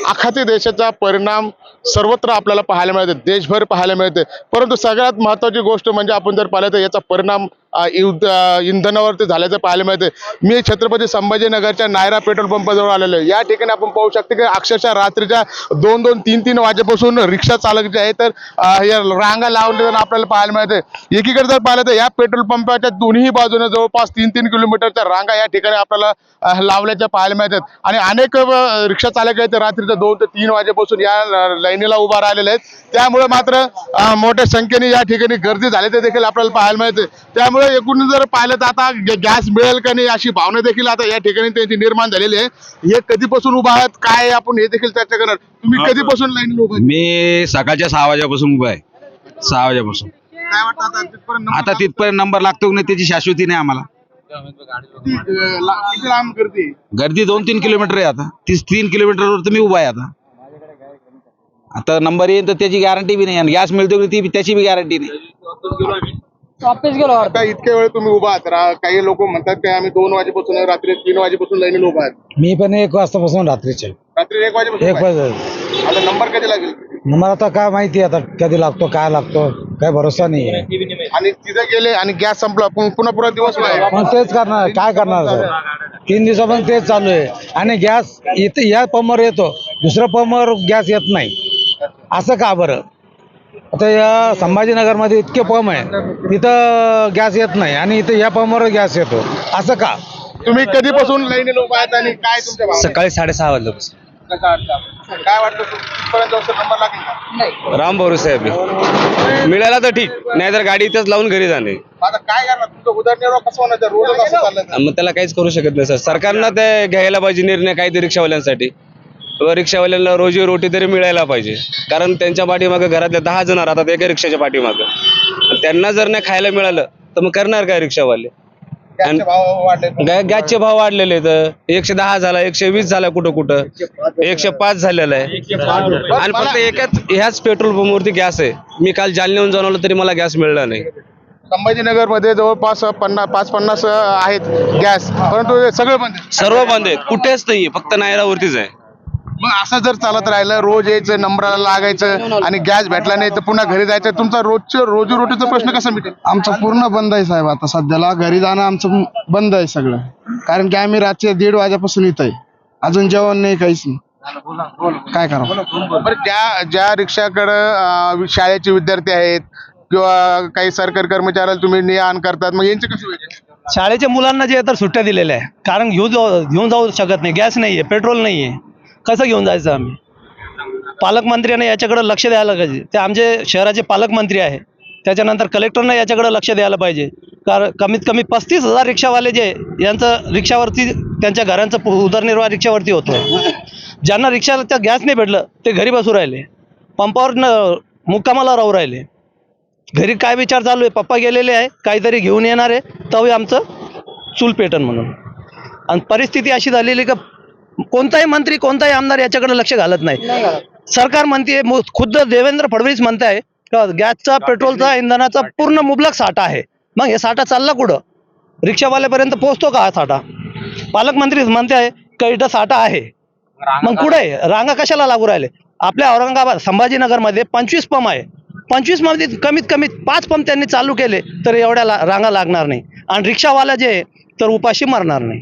आखाती देशाचा परिणाम सर्वत्र आपल्याला पाहायला मिळते, देशभर पाहायला मिळते। परंतु सगळ्यात महत्त्वाची गोष्ट म्हणजे आपण जर पाहिलं तर याचा परिणाम इंधनावरती झाल्याचं पाहायला मिळते। मी छत्रपती संभाजीनगरच्या नायरा पेट्रोल पंपाजवळ आलेलो आहे। या ठिकाणी आपण पाहू शकतो की अक्षरशः रात्रीच्या 2-2, 3-3 वाजेपासून रिक्षा चालक जे आहे तर या रांगा लावलेल्या आपल्याला पाहायला मिळते। एकीकडे जर पाहिलं तर या पेट्रोल पंपाच्या दोन्ही बाजूने जवळपास 3-3 किलोमीटरच्या रांगा या ठिकाणी आपल्याला लावल्याच्या पाहायला मिळतात आणि अनेक रिक्षा चालक आहेत रात्रीच्या 2 ते 3 वाजेपासून या लाईनीला उभा राहिलेले आहेत। त्यामुळे मात्र मोठ्या संख्येने या ठिकाणी गर्दी झाल्याचे देखील आपल्याला पाहायला मिळते। त्यामुळे एकूण जर पाहिलं तर आता गॅस मिळेल का नाही अशी भावना देखील आता या ठिकाणी त्यांची निर्माण झालेली आहे। हे कधीपासून उभा आहात काय आपण हे देखील चर्चा करणार। तुम्ही कधीपासून लाईनीला उभा? मी सकाळच्या 6 वाजेपासून उभा आहे। 6 वाजेपासून काय वाटतं आता तिथपर्यंत नंबर लागतो की नाही त्याची शाश्वती नाही आम्हाला। किती लांब गर्दी? गर्दी 2-3 किलोमीटर आहे। आता 3 किलोमीटरवर तर मी उभा आहे। आता नंबर येईल तर त्याची गॅरंटी बी नाही आणि गॅस मिळतो की त्याची बी गॅरंटी नाही। वापस गेलो आता इतक्या वेळ तुम्ही उभा आहात, काही लोक म्हणतात की आम्ही 2 वाजेपासून रात्री 3 वाजेपासून लाईनीला उभा आहात। मी पण 1 वाजतापासून रात्रीचे रात्री 1 वाजेपासून 1 वाजता आता नंबर कधी लागेल? मला आता काय माहिती आता कधी लागतो काय लागतो काय भरोसा नाही आहे। आणि तिथे गेले आणि गॅस संपला पुन्हा दिवस पण तेच करणार काय करणार सर 3 दिवसापासून तेच चालू आहे आणि गॅस इथे या पंपावर येतो दुसऱ्या पंपावर गॅस येत नाही असं का बरं? आता या संभाजीनगरमध्ये इतके पंप आहे तिथं गॅस येत नाही आणि इथं या पंपावर गॅस येतो असं का? तुम्ही कधीपासून लाईनीला उभा आहात आणि काय तुमच्या भावना? सकाळी 6:30 वाजल्यापासून काय वाटतं कितपर्यंत नंबर लागेल का? राम भरोसा आहे मिळाला तर ठीक नाही तर गाडी इथंच लावून घरी जाणे। आता काय करणार तुमचं उदरनिर्वाह कसं होणार? रोड असं चाललं मग त्याला काहीच करू शकत नाही सर। सरकारनं ते घ्यायला पाहिजे निर्णय काहीतरी रिक्षावाल्यांसाठी व रिक्षावाल्यांना रोजी रोटी तरी मिळायला पाहिजे कारण त्यांच्या पाठीमागे घरातले 10 जण राहतात एका रिक्षाच्या पाठीमागे। त्यांना जर नाही खायला मिळालं तर मग करणार काय रिक्षावाले? गॅसचे भाव वाढलेले तर 110 झाला 120 झाला कुठं कुठं 105 झालेला आहे आणि फक्त एकाच ह्याच पेट्रोल पंपवरती गॅस आहे। मी काल जालन्याहून जाऊन आलो तरी मला गॅस मिळाला नाही। संभाजीनगर मध्ये जवळपास 50 आहेत गॅस परंतु हे सगळं बंद आहे। सर्व बंद आहेत कुठेच नाहीये फक्त नायरावरतीच आहे। मग असं जर चालत राहिलं रोज यायचं नंबराला लागायचं आणि गॅस भेटला नाही तर पुन्हा घरी जायचं तुमचा रोजीरोटीचा प्रश्न कसा मिटेल? आमचं पूर्ण बंद आहे साहेब। आता सध्याला घरी जाणं आमचं बंद आहे सगळं कारण की आम्ही रात्री 1:30 वाजेपासून इथं आहे अजून जेवण नाही काहीच नाही काय करावं? बरं ज्या रिक्षाकडं शाळेचे विद्यार्थी आहेत किंवा काही सरकारी कर्मचाऱ्याला तुम्ही ने-आण करतात मग यांचे कसे होईल? शाळेच्या मुलांना जे तर सुट्ट्या दिलेल्या आहे कारण घेऊन जाऊ शकत नाही गॅस नाहीये पेट्रोल नाहीये कसं घेऊन जायचं आम्ही? पालकमंत्र्यांनी याच्याकडे लक्ष द्यायला पाहिजे। ते आमचे शहराचे पालकमंत्री आहे त्याच्यानंतर कलेक्टरने याच्याकडे लक्ष द्यायला पाहिजे कारण कमीत कमी 35,000 रिक्षावाले जे यांचं रिक्षावरती त्यांच्या घरांचं उदरनिर्वाह रिक्षावरती होतो। ज्यांना रिक्षाला गॅस नाही भेटलं ते घरी बसू राहिले पंपावर मुक्कामाला राहू राहिले। घरी काय विचार चालू आहे पप्पा गेलेले आहे काहीतरी घेऊन येणार आहे तवे आमचं चूल पेटन म्हणून आणि परिस्थिती अशी झालेली का कोणताही मंत्री कोणताही आमदार याच्याकडे लक्ष घालत नाही। सरकार म्हणते खुद्द देवेंद्र फडणवीस म्हणताय का गॅसचा पेट्रोलचा इंधनाचा पूर्ण मुबलक साठा आहे। मग हे साठा चालला कुठं? रिक्षावाल्यापर्यंत पोहोचतो का हा साठा? पालकमंत्री म्हणते आहे का इथं साठा आहे मग कुठे रांगा कशाला लागू राहिले? आपल्या औरंगाबाद संभाजीनगरमध्ये 25 पंप आहे 25 मध्ये कमीत कमी 5 पंप त्यांनी चालू केले तर एवढ्या रांगा लागणार नाही आणि रिक्षावाला जे तर उपाशी मरणार नाही।